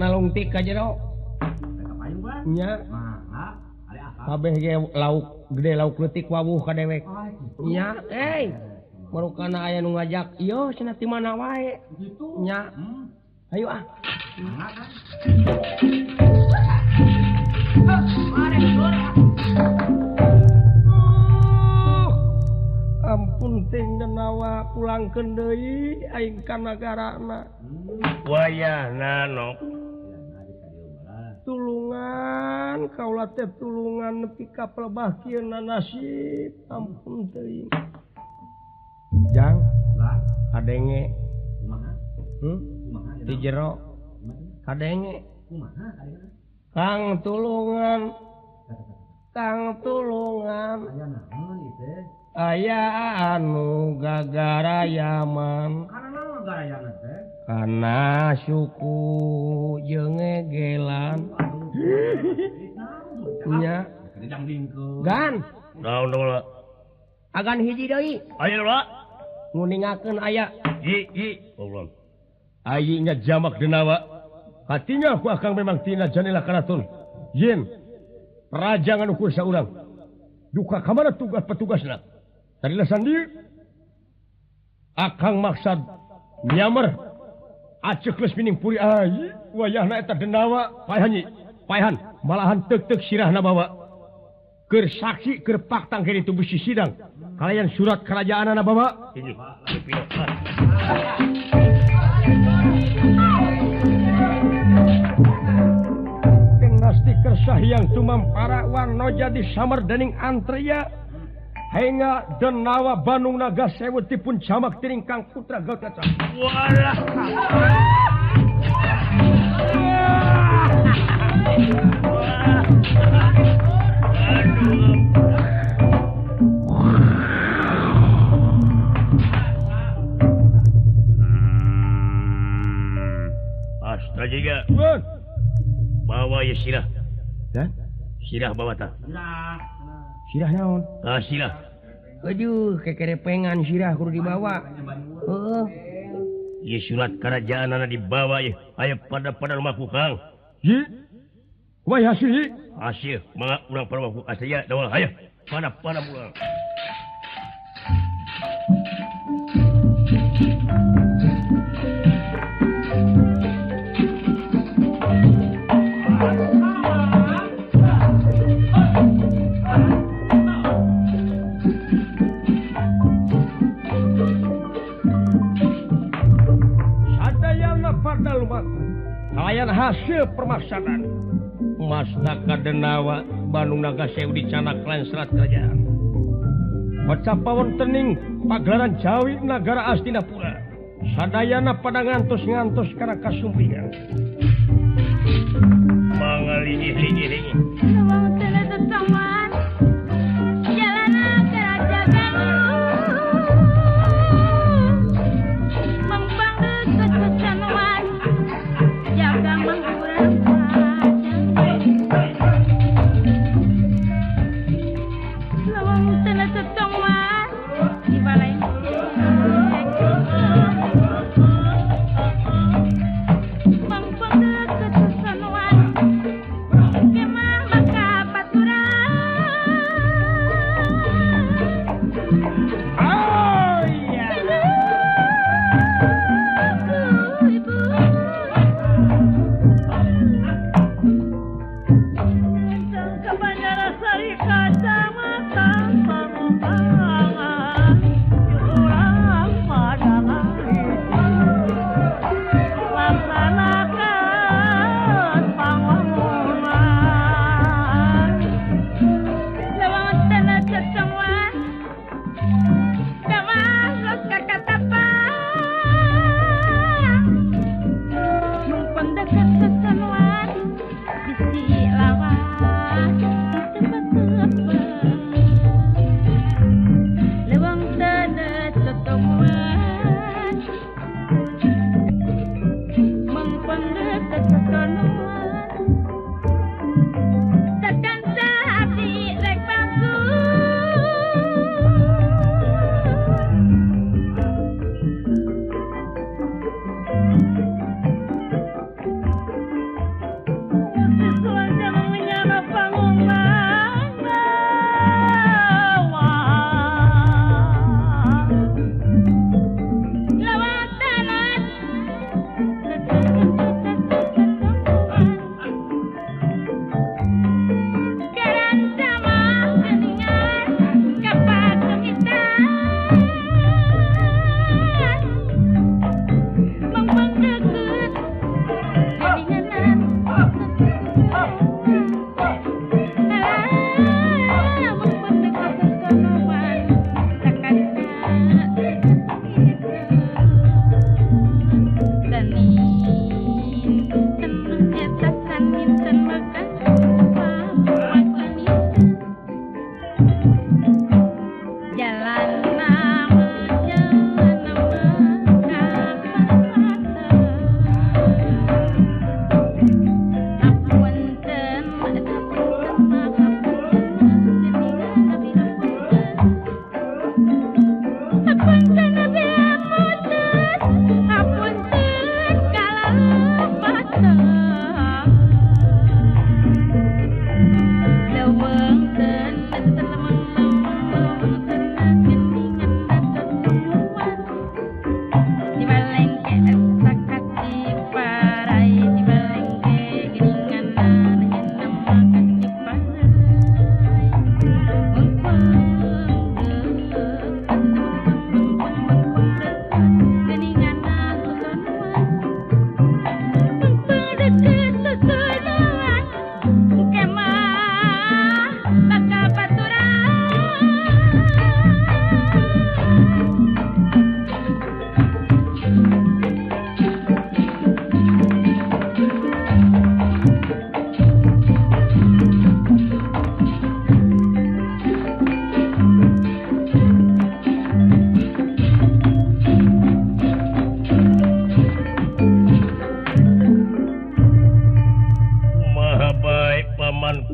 nalungtik ka jero nya kabeh ge lauk gede lauk leutik wawuh ka dewek nya marukana aya nu ngajak ieu cenah ti mana wae nya ayo ah ampun ting denawa pulangkeun deui aing ka nagarana wayahna nok tulungan kaula teh tulungan nepi ka pelebahkeunna nasib ampun teuing jang kadenge kumaha di jero kadenge kumaha Kang tulungan aya anu gagara Yaman kana suku jeung ngegelan nya gan naon dong agan hiji deui aya lah nguningakeun aya Allah ayi nya jamak denawa hatinya ku akang memang tina janilah karatun yen raja nganukur saurang duka kamana tugas petugasna tadilah sandi akang maksad nyamar acek geus mining puri ayi wayahna eta denawa paehan malahan teuk-teuk sirahna bawa keur saksi keur paktang ke ditu bisi sidang kalayan surat kerajaanna bawa pasti kersahyang tumampara warna jadi samar dening antreya hingga denawa Bandung Naga Seweti pun camak tiring Kang Putra Gautama walah astaga bawa ya sirah sirah bawa tak sirah naon sirah aduh kekerepengan sirah kudu dibawa ya surat kerajaan anak dibawa ya ayo pada rumah kang ye wah hasil mangga urang pada rumah asaya dawal ayo pada buang kalian hasil permaksaan Masnaka Denawa Bandung Naga Sewu di Canak lain serat kerajaan Pacapawon tening pagelaran Jawi Nagara Astinapura sadayana pada ngantos karena kasumpingan mangalingi Mangpang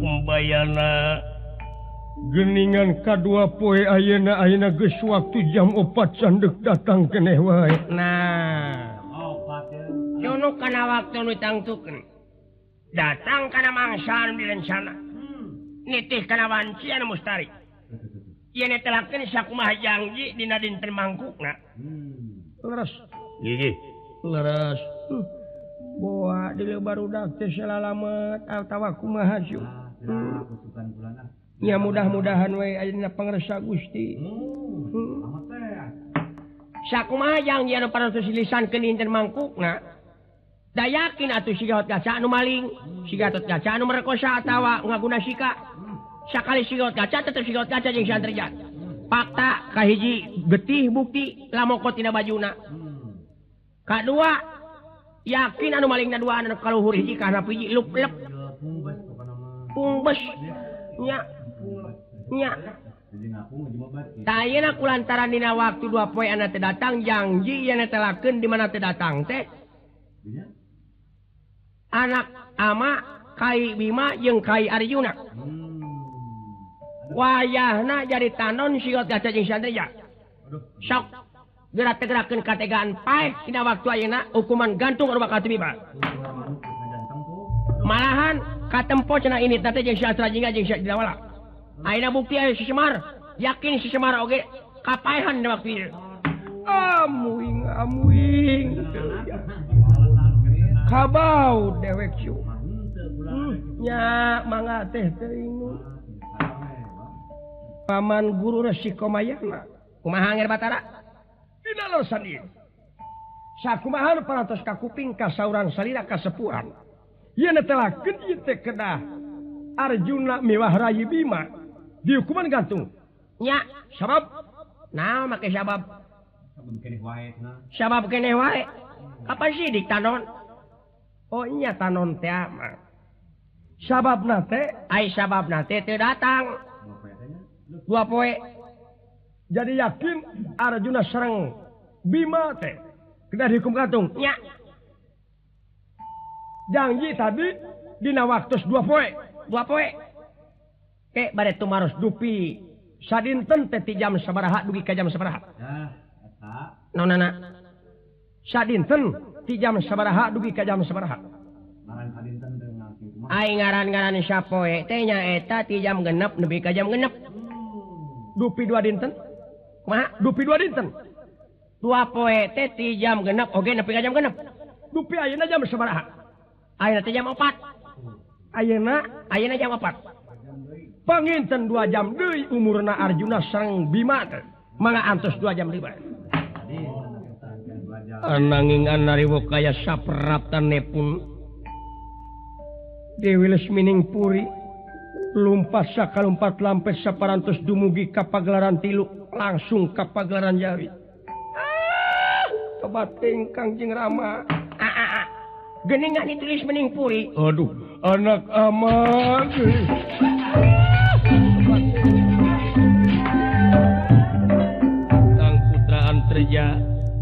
kumbayana geningan kadua poe ayeuna geus waktu jam 4 candek datang keneh wae. Nah, Yono kana waktu nu tangtukeun. Datang kana mangsa anu direncana. Nitih kana wanci anu mustari. Ieu netelakeun sakumaha janji dina dinten mangkukna. Leres. Gigi. Leres. Boa di barudak teh salalamet atawa kumaha syu. Ya mudah-mudahan we ayeuna pangresa Gusti. Sakumaha janji anu parantos lisankeun dinten mangkukna. Da yakin atuh si Gatot Kaca anu maling, si Gatot Kaca anu merekosa atawa ngaguna sika. Sakali si Gatot Kaca tetep si Gatot Kaca jeung si Antarja. Fakta kahiji getih bukti lamoko tina bajuna. Kadua yakin anu malingna dua anu kaluhur hiji kana hiji lup-lep. Pungbes nya. Tayana kulantaran dina waktu 2 poe anu teu datang janji yen netelakeun di mana teu datang teh. Anak ama Kai Bima jeung Kai Arjuna. Wayahna jadi tanon si Gatot Kaca jeung si Antarja. Sok gerak-gerakeun kategaan paeh dina waktu ayeuna hukuman gantung anu bakal tiba. Malahan katempo cenah ini teh jeung si Asrajingga jeung si Dawala. Ayeuna bukti aya si Semar, yakin si Semar oge kapaehan dina waktu ieu. Amuing. Kabau dewek syu. Nya mangga teh teuing. Paman guru Resi Komayana. Kumaha ngeur Batara? Dina lolosan ieu. Sakumaha nu parantos ka kuping kasauran salira kasepuhan. Ieu netelakeun ieu teh kedah Arjuna miwah Rayi Bima dihukuman gantung. Nya, sabab naon make sabab? Sabab keneh wae. Kapan sih diktanon? Oh nya tanon teh mah. Sababna teh, sababna teh teu datang. 2 poe. Jadi yakin Arjuna sareng Bima teh kedah dihukum gantung. Nya. Janji tadi dina waktos 2 poe. 2 poe. Bade tumaros dupi sadinten teh ti jam sabaraha dugi ka jam sabaraha? Eta. Nonana. Sadinten ti jam sabaraha dugi ka jam sabaraha? Ngaran sadinten teh ngaki kumaha? Ai ngaran-ngaran sapoe teh nya eta ti jam 6 nepi ka jam 6. Dupi 2 dinten? Kumaha? Dupi 2 dinten. 2 poe teh ti jam 6 oge nepi ka jam 6. Dupi ayeuna jam sabaraha? Ayeuna teh jam 4. Ayeuna jam 4. Panginten 2 jam deui umurna Arjuna sareng Bima teh. Mangga antos 2 jam deui bae. Ananging anariwo kaya sapratanepun Dewi Lesmining Puri lumpat sakalumpat lampes saparantos dumugi ka pagelaran 3 langsung ka pagelaran Jawi. Kabating Kangjeng Rama. Geningan itu Lesmining Puri. Aduh, anak ama. Kang Putra Antarja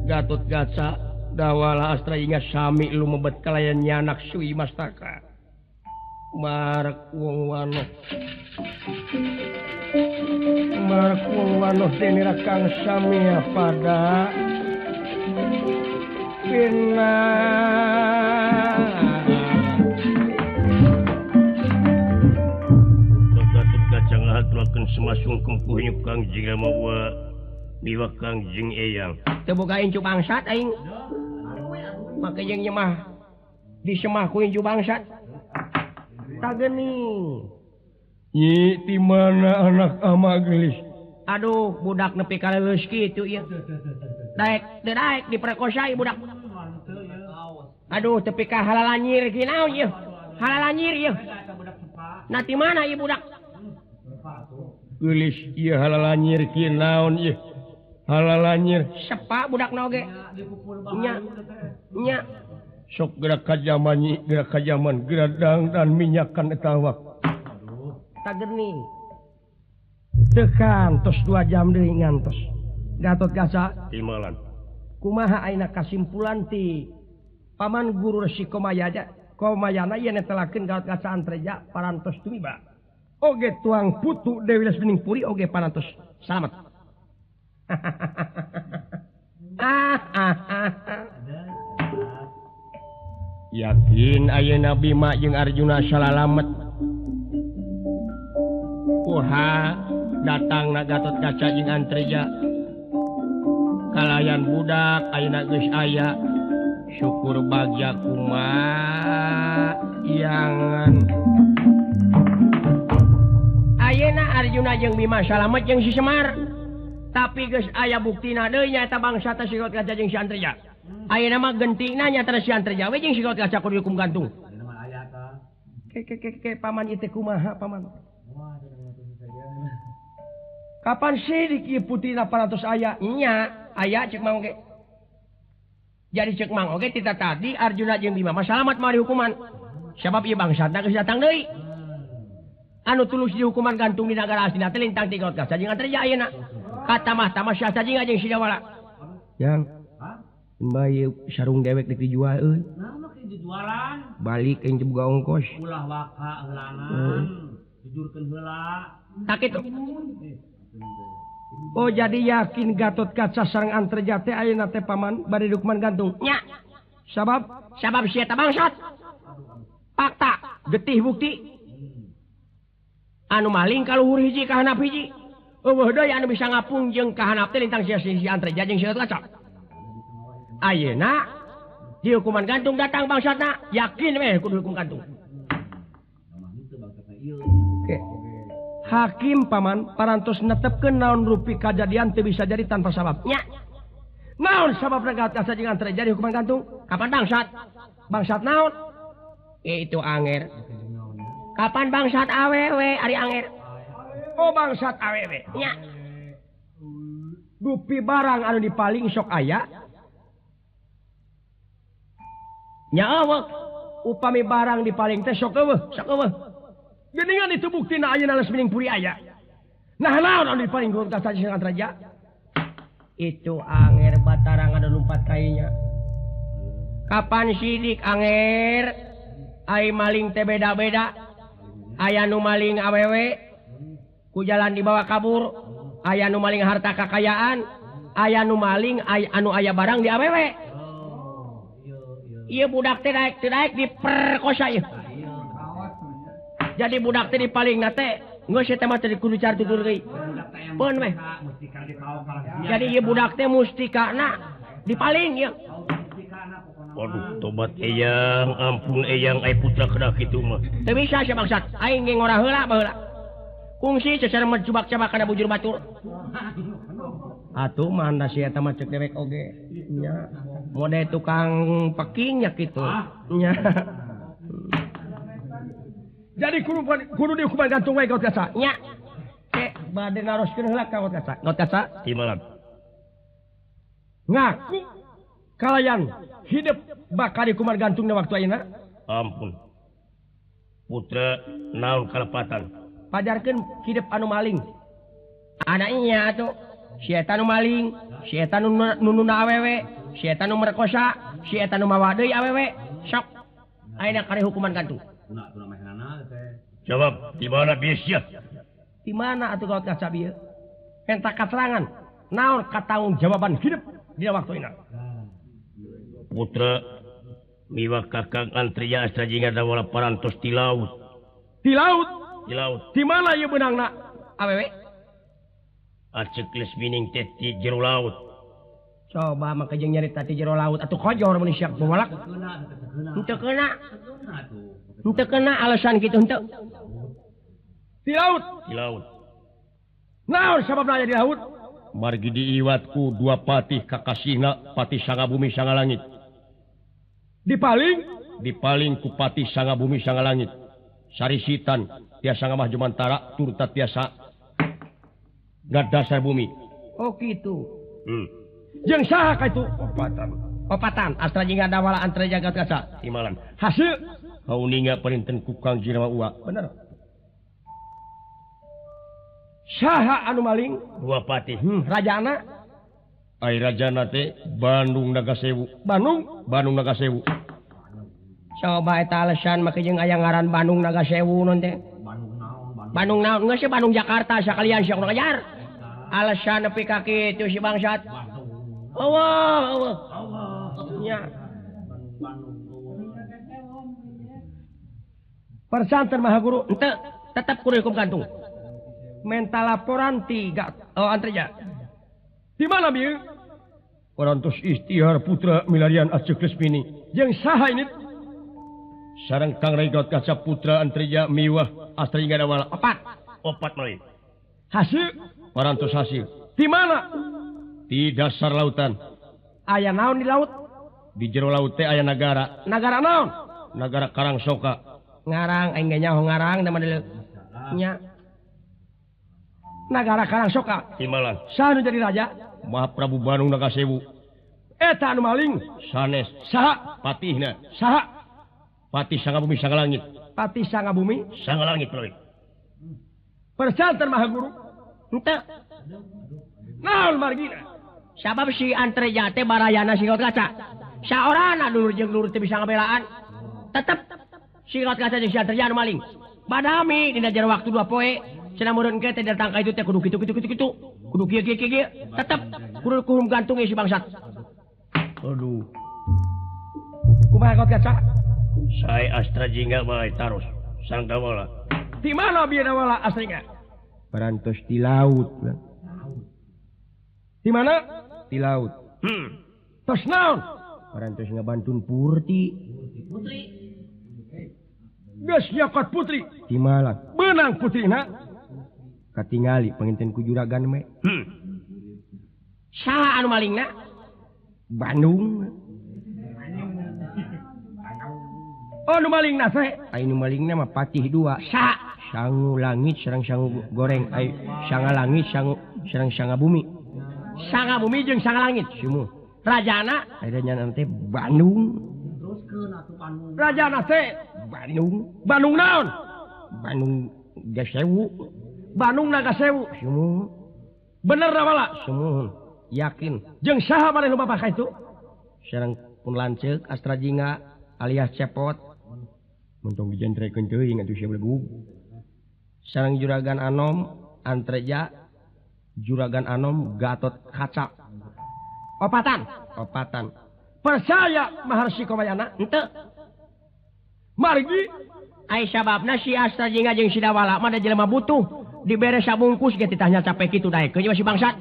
Gatot Kaca Dawala Astra ingat sami lumebet kalayan nyanak Sui Mastaka Marek wong wanoh denira kang sami pada pina Gatot Kaca ngahaturakeun semasung kempuhnya Kangjeng mawa miwah Kangjeng Eyang. Teu boga incu bangsat aing. Make jeung nyemah disemah ku incu bangsat. Tageuning. Nyi ti mana anak ama gelis? Aduh, budak nepi ka leuleus kitu ieu. Daek diperkosai budak. Aduh, tepi ka halalanyir ki naon ieu? Halalanyir ieu. Na ti mana ieu budak? Gelis ieu halalanyir ki naon ieu? Halalanyir sepa budak noge nya sok gerak ka zaman nyi gerak ka zaman geradang dan minyakan eta awak tageuning tekan tos 2 jam deui ngantos Gatot Kaca timalan kumaha ayeuna kasimpulan ti Paman Guru Resi Komayana komayana ieu netelakeun Gatot Kaca Antreja parantos tumiba. Oge tuang putu Dewi Lesmining Puri oge parantos salamet. Yakin ayeuna Bima jeung Arjuna salalamet. Kuha datangna Gatot Kaca jeung Antreja. Kalayan budak ayeuna geus aya. Syukur bagja kumaha yangan. Ayeuna Arjuna jeung Bima salamet jeung si Semar. Tapi geus aya buktina deui nyaeta bangsa teh si Gatot Kaca jeung si Antreja. Ayeuna mah gentingna nyaeta si Antreja we jeung si Gatot Kaca kudu dihukum gantung. Ke paman ieu teh kumaha paman? Kapan sidik ieu putina parantos aya? Nya, aya cek mang oge. Jadi cek mang oge tita tadi Arjuna jeung Bima mah salamet mah dihukuman. Sabab ieu bangsana geus datang deui. Anu tulus dihukuman gantung di nagara aslinya teh lintang ti Gatot Kaca jeung Antreja ayeuna. Kata mah tamah si Astajing jeung si Jawala. Yang Mbak sarung dewek dijual euy. Naon ke dijualan? Balik yang boga ongkos. Ulah waka heulanan. Jujurkeun heula. Tak kitu. Oh jadi yakin Gatot Kaca sareng Antreja teh ayeuna teh paman bade dihukuman gantung. Nya. Sabab si eta bangsat. Fakta, getih bukti. Anu maling kaluhur hiji ka handap hiji. Eueuh deui anu bisa ngapung jeung ka handap teh lintang si Antreja jeung si Gatot Kaca. Ayeuna dihukuman gantung datang bangsatna, yakin weh kudu hukum gantung. Oke. Hakim paman parantos netepkeun naon rupi kajadian teu bisa jadi tanpa sabab. Nya. Naon sababna Gatot Kaca jeung Antreja dihukuman gantung? Kapan bangsat? Bangsat naon? Itu anger. Kapan bangsat awewe ari anger? Oh bangsat awewe. Nya. Dupi barang anu dipaling sok aya. Nya eueuh. Upami barang dipaling teh sok eueuh. Geuningan itu buktina ayeuna Lesmining Puri aya. Nah naon anu dipaling Gatot Kaca jeung Antreja? Itu anger batarang anu lumpat kainya. Kapan sidik anger? Ai maling teh beda-beda. Aya nu maling awewe ku jalan dibawa kabur, aya nu maling harta kakayaan, aya nu maling anu aya barang di awewe. Ieu budak teh daek diperkosa ieu. Jadi budak teh dipalingna teh geus eta mah teh kudu cari tutur deui. Pun weh. Jadi ieu budak teh mustikana dipaling ieu. Waduh, tobat eyang, ampun eyang, ai putra kedah kitu mah. Teu bisa sia bangsat, aing ge ngora heula baheula. Kungsi cecer mencubak-cabak kana bujur batur. Atuh mah si eta mah ceuk dewek oge. Nya. Mode tukang peking nya kitu. Nya. Jadi kudu dihukuman gantung wae Gatot Kaca. Nya. Bade naroskeun heula ka Gatot Kaca. Gatot Kaca timalan. Ngaku kalayan hidup bakal dihukuman gantung na waktu ayeuna. Ampun. Putra naon kalepatan. Pajarkeun hidup anu maling. Anaknya atuh si eta nu maling, si eta nu nununa awewe, si eta nu merkosa, si eta nu mawa deui awewe. Sok. Ayeuna kare hukuman gantung. Jawab, di mana biasnya? Di mana atuh Gatot Kaca bieu? Enta katerangan naon katanggung jawaban hidup dina waktu ini. Putra miwah Kakang Antreja Astajing adawala parantos di laut. Di laut? Di laut. Di mana ieu beunangna? Awewe? Acek Lesmining teh di jero laut. Coba maka jeung nyarita ti jero laut atuh kojor mun siap bawalak. Henteu keuna. Henteu keuna alasan kitu henteu. Di laut. Di laut. Naon sababna aya di laut? Margi diiwatku dua patih kakasihna patih sanga bumi sanga langit. Dipaling ku patih sanga bumi sanga langit. Sarisitan tiasa ngamah jumantara turta tiasa ngadasar bumi. Oh gitu. Jeung saha ka itu? Opatan. Astajing adawala Antreja Gatot Kaca. Timalan. Hasil kauninga perinten ku Kang Jinawa Uwa. Bener. Saha anu maling? Dua patih. Rajana? Ai rajana teh Bandung Nagasewu. Bandung Nagasewu. coba eta alasan make jeung aya ngaran Bandung Naga Sewu non teh Bandung naon geus sih Bandung Jakarta sakalian sia kudu ngajar alasan nepi ka kitu si bangsat Allah nya persanten Maha Guru henteu tetep kudu hukum gantung mental laporan tiga Antreja di mana bieu parantos istihar putra milarian Aceh Lesmini jeung saha ini sareng Kang Regot Kaca putra Antreja miwah Astri Gadawala opat malih hasil parantos hasil di mana di dasar lautan aya naon di laut di jero laut teh aya negara naon negara Karangsoka ngarang aing ge nyaho ngarang da mah nya negara Karangsoka Timalan saha nu jadi raja Mahaprabu Bandung Naga Sewu eta anu maling sanes saha patihna saha Patih Sanga Bumi Sanga Langit Patih Sanga Bumi Sanga Langit bro persanten Maha Guru henteu naon margina sabab si Antreja teh barayana Sigot Kaca saorana dulur jeung dulur teh bisa ngabelaan tetep Sigot Kaca jeung si Antreja anu maling badami dina jero waktu 2 poe cenah meureun ke teh datang ka itu teh kudu kitu kudu kieu tetep kudu kuhum gantung si bangsat aduh kumaha Sigot Kaca saya Astra Jingga balai tarus sang dawala di mana bieu dawala aslinya parantos di laut di mana di laut tos naon parantos ngabantun putri geus nyokot putri di malang beunang putrina katingali panginten ku juragan me saha anu malingna Bandung oh nu malingna teh anu malingna mah Patih 2 sangu langit sareng sangu goreng sanga langit sareng sanga bumi jeung sanga langit semu rajana rajana teh Bandung rajana teh Bandung naon Bandung Gasewu Bandung Naga Sewu semu bener wala semu yakin jeung saha maneh nu bapak itu sareng pun lanceuk Astra Jingga alias Cepot muntong dijentrekeun teuing atuh sia belegug sareng juragan Anom Antreja juragan Anom Gatot Kaca opatan percaya Maharsi Komayana henteu margi ai sababna si Astra Jingga jeung si Dawala mah da jelema butuh dibere sabungkus ge titahnya capek kitu daekeun masih bangsat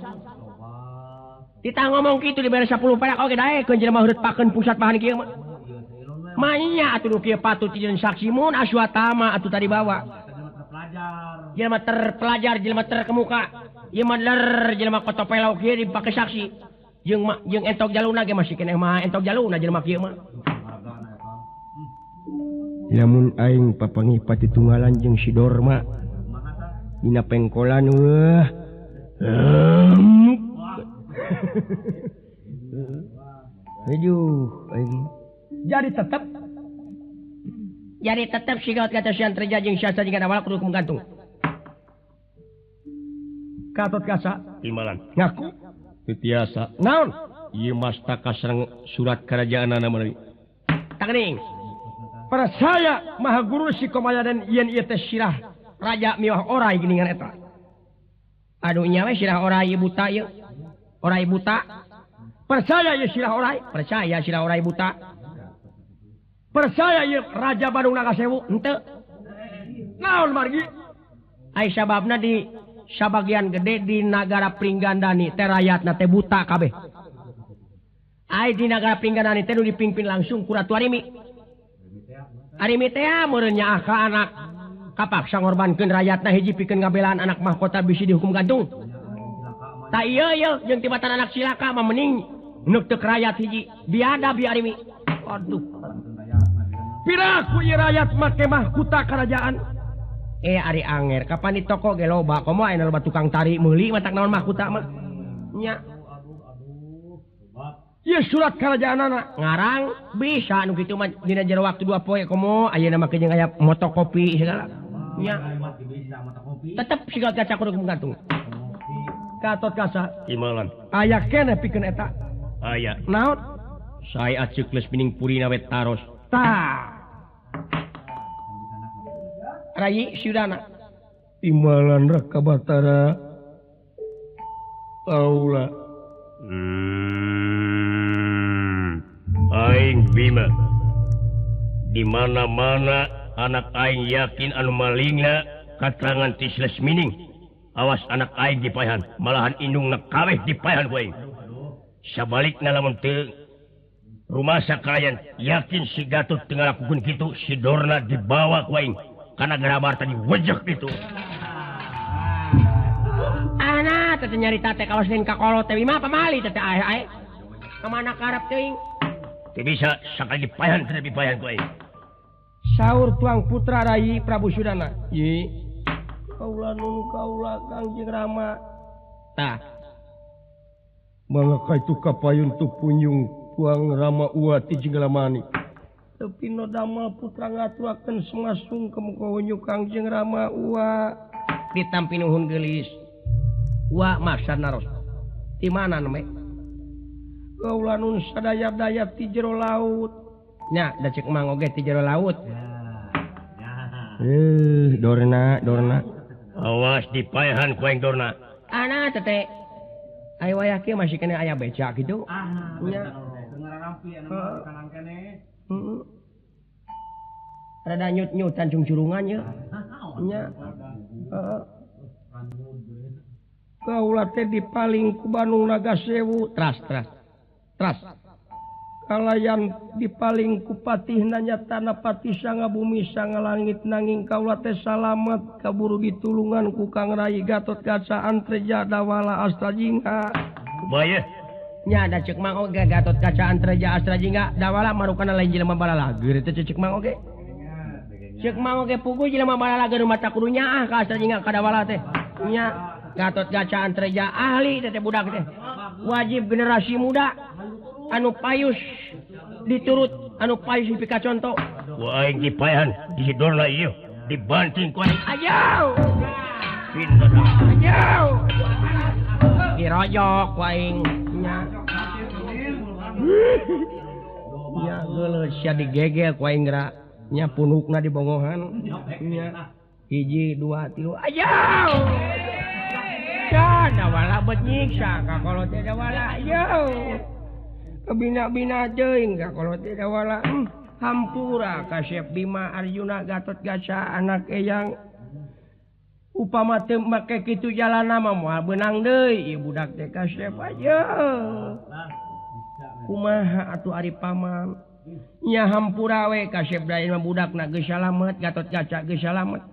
titah ngomong kitu dibere 10 perak oge daekeun jelema heureutpakeun pusat bahan kieu mah mainnya atuh nu kieu patut dijieun saksi mun Aswatama atuh tadi bawa jelema terpelajar jelema terkemuka ieu mah jelema kotopelau kieu dipake saksi jeung entok jaluna ge masih keneh mah entok jaluna jelema kieu mah lamun aing papangih patitunggalan jeung si Dorma dina pengkolan aing jadi tetep Sigot Kaca si Antreja jeung Astra Jingga Dawala kudu hukum gantung Gatot Kaca Timalan ngaku teu tiasa naon ieu mastaka sareng surat karajaanana meuli tangeuning percaya Maha Guru si Komayadan yen ieu teh sirah raja miwah orai geuningan eta aduh nya we sirah orai buta ieu orai buta percaya ieu sirah orai buta percaya ieu raja Bandung Naga Sewu henteu naon margi ai sababna di sabagian gede di nagara Pringgandani teh rakyatna teh buta kabeh ai di nagara Pringgandani teh nu dipingpin langsung ku Ratu Arimi teh meureun nyaah ka anak kapaksa ngorbankeun rakyatna hiji pikeun ngabelaan anak mahkota bisi dihukum gantung ta ieu jeung tibatan anak silaka mah mending neuk teu rakyat hiji biadab bi Arimi aduh piraku ieu rakyat make mahkota kerajaan ari anger kapan di toko ge loba komo aya loba tukang tari meuli matak naon mahkota mah nya ieu surat karajaanana ngarang bisa anu kitu mah dina jero waktu 2 poe komo ayeuna mah jeung aya motokopi segala nya tetep Sigot Kaca kudu gantung Gatot Kaca Timalan aya keneh pikeun eta aya naon sae Aceh Lesmini purina we taros tah Rai Sudana Timbalan Raka Batara Aula aing Bima di mana-mana anak aing yakin anu malingna katerangan tisles mining awas anak aing dipaehan malahan indungna kaweh dipaehan ku aing sabalikna lamun teu rumah sakalian yakin si Gatot teu ngalakukeun kitu si Dorna dibawa ku aing kana garabar tadi wejek itu. Ana teh nyarita teh kawas jeung kakolot teh mah pamali teh ae. Kemana karep teuing? Teu bisa sakali dipaehan teh dipaehan ku aing. Saur tuang putra Rai Prabu Sudana. Ye. Kaula nun kaula Kangjeng Rama. Tah. Mangga kaitu kapayun tu punyung tuang Rama Uati jeung Lamani. Tapi no damel putra ngaturakeun semasung kemuka Kangjeng Rama Ua ditampi nuhun geulis. Ua maksud naros. Di mana neme? Kaula nun sadaya-daya ti jero laut. Nya da cek mang oge ti jero laut. Dorna. Awas dipaehan ku aing Dorna. Ana teh. Ai wayah kieu masih kena aya beca kitu. Nya. Ngararampi anu kanang keneh. Rada nyut-nyutan curungan ya. Nya. Kaula teh dipaling ku Bandung Nagasewu. Tras. Kalayan dipaling ku patihna nyatana patih sanga bumi sanga langit nanging kaula teh salamet kaburu ditulungan ku Kang Rai Gatot Kaca Antreja Dawala Astrajingga. Bae. Nya da ceuk mang oge Gatot Kaca Antreja Astrajingga Dawala marukana lain jelema balala geur teh ceuk mang oge. Ceuk mang oge pugu jelema balala geur mata kudu nyaah ka Astrajingga ka Dawala teh. Nya Gatot Kaca Antreja ahli teh budak teh. Wajib generasi muda anu payus diturut anu payus dipika contoh. Wah aing dipaehan di Dorna ieu dibanting ku aing. Ayo. Pindah. Ayo. Dirojok ku aing nya. Nya geuleuh sia digegel ku aing geura. Nya punukna dibongohan. Nya 1 2 3 ayo. Ya Dawala bet nyiksa ka kalau teh Dawala ayo. Bina-bina jeung kalau tidak wala hampura Kasyep Bima Arjuna Gatot Kaca anak eyang upama teu make kitu jalanna mah moal beunang deui ieu budak teh Kasyep aja kumaha atuh ari paman nya hampura we Kasyep dain mah budakna geus salamet Gatot Kaca geus salamet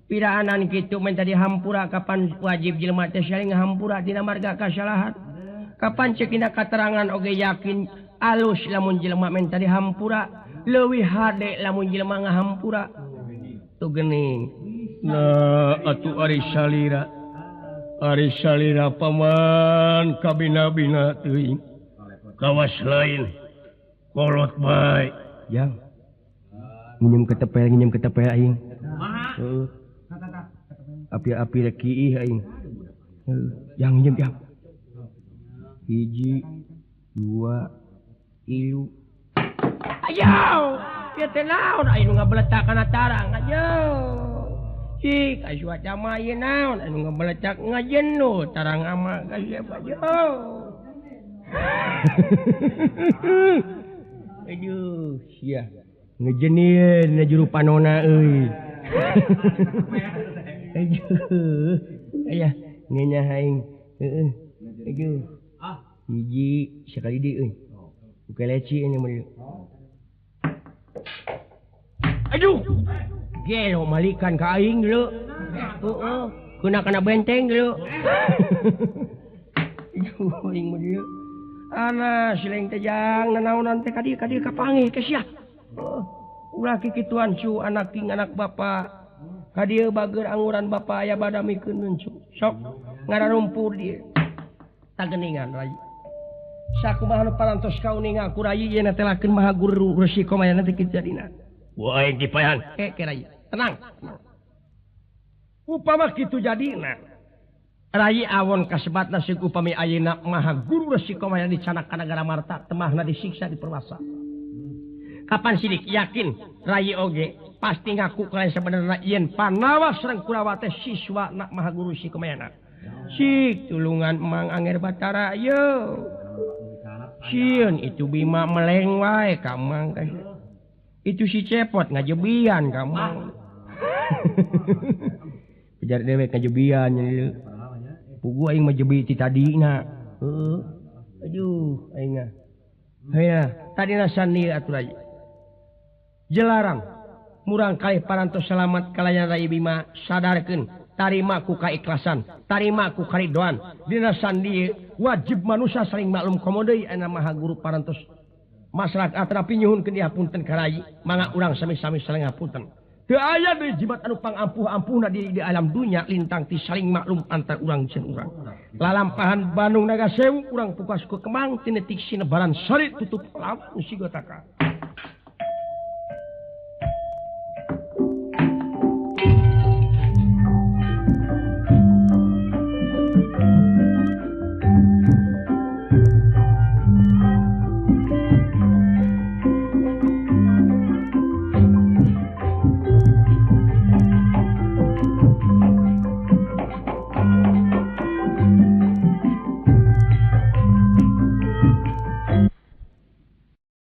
piraanan kitu men tadi hampura kapan wajib jelema teh saling hampura dina marga kasalahan. Kapan cekina katerangan oge yakin alus lamun jelema men tadi hampura leuwih hade lamun jelema ngahampura tu geuning nah atuh ari salira paman kabina-bina teuing kawas lain kolot bae jang nginjem ketepel aing api rek kiih aing jang nginjem jang 1 2 3 ayo ya teh naon anu ngabeletak kana tarang ayo cik asuaca mah ieu naon anu ngabeletak ngajennu tarang ama ka siapa ayo aduh sia ngejenieun na juru panona euy aduh aya ngenya aing heeh aduh 1 sekali di euy. Buka leci ini mah. Aduh. Gelo malikan ka aing dulu. Heeh. Kana benteng dulu. Aduh aing mah dieu. Ana sileng teh jang nanaonan teh ka dieu kapangih ke sia. Ulah kikituan cu anak ting anak bapa. Ka dieu bager anguran bapa aya badamikeun cu. Sok ngararumpur dieu. Tageningan Rai. Sakumaha nu parantos kauning aku Rai yeuna telakeun maha guru Resi Komayana teh kitu jadina. Wah aing dipaehan. Ke Rai. Tenang. Upama kitu jadina. Rai awon kasebatna seug upami ayeuna maha guru Resi Komayana dicanak ka nagara Marta temahna disiksa diperwasa. Kapan sidik yakin Rai oge pasti ngaku kalian sebenarnya yen panawa sareng Kurawa teh siswa nak maha guru si Kumayana. Si tulungan Mang Anger Batara yo. Sieun itu Bima meleng wae ka Mang teh. Itu si Cepot ngajebian ka Mang. Kejar dewek ngajebian nya. Pugu aing mah jebi ti tadina. Aduh aing mah. Heuh, tadina sani atuh aja. Jelarang murang kalih parantos selamat kalayan Rai Bima sadarkeun tarima ku kaikhlasan tarima ku karidoan dina sandi wajib manusia saling maklum komodeui aya maha guru parantos masyarakat atrapi nyuhunkeun dihapunten ka Rai mangga urang sami-sami saling ngapunten teu aya deui jibat anu pangampuh-ampuhna di alam dunya lintang ti saling maklum antar urang jeung urang lalampahan Bandung Naga Sewu urang pukas ku Kemang tinetik sinebaran sari tutup lawan si Gotaka.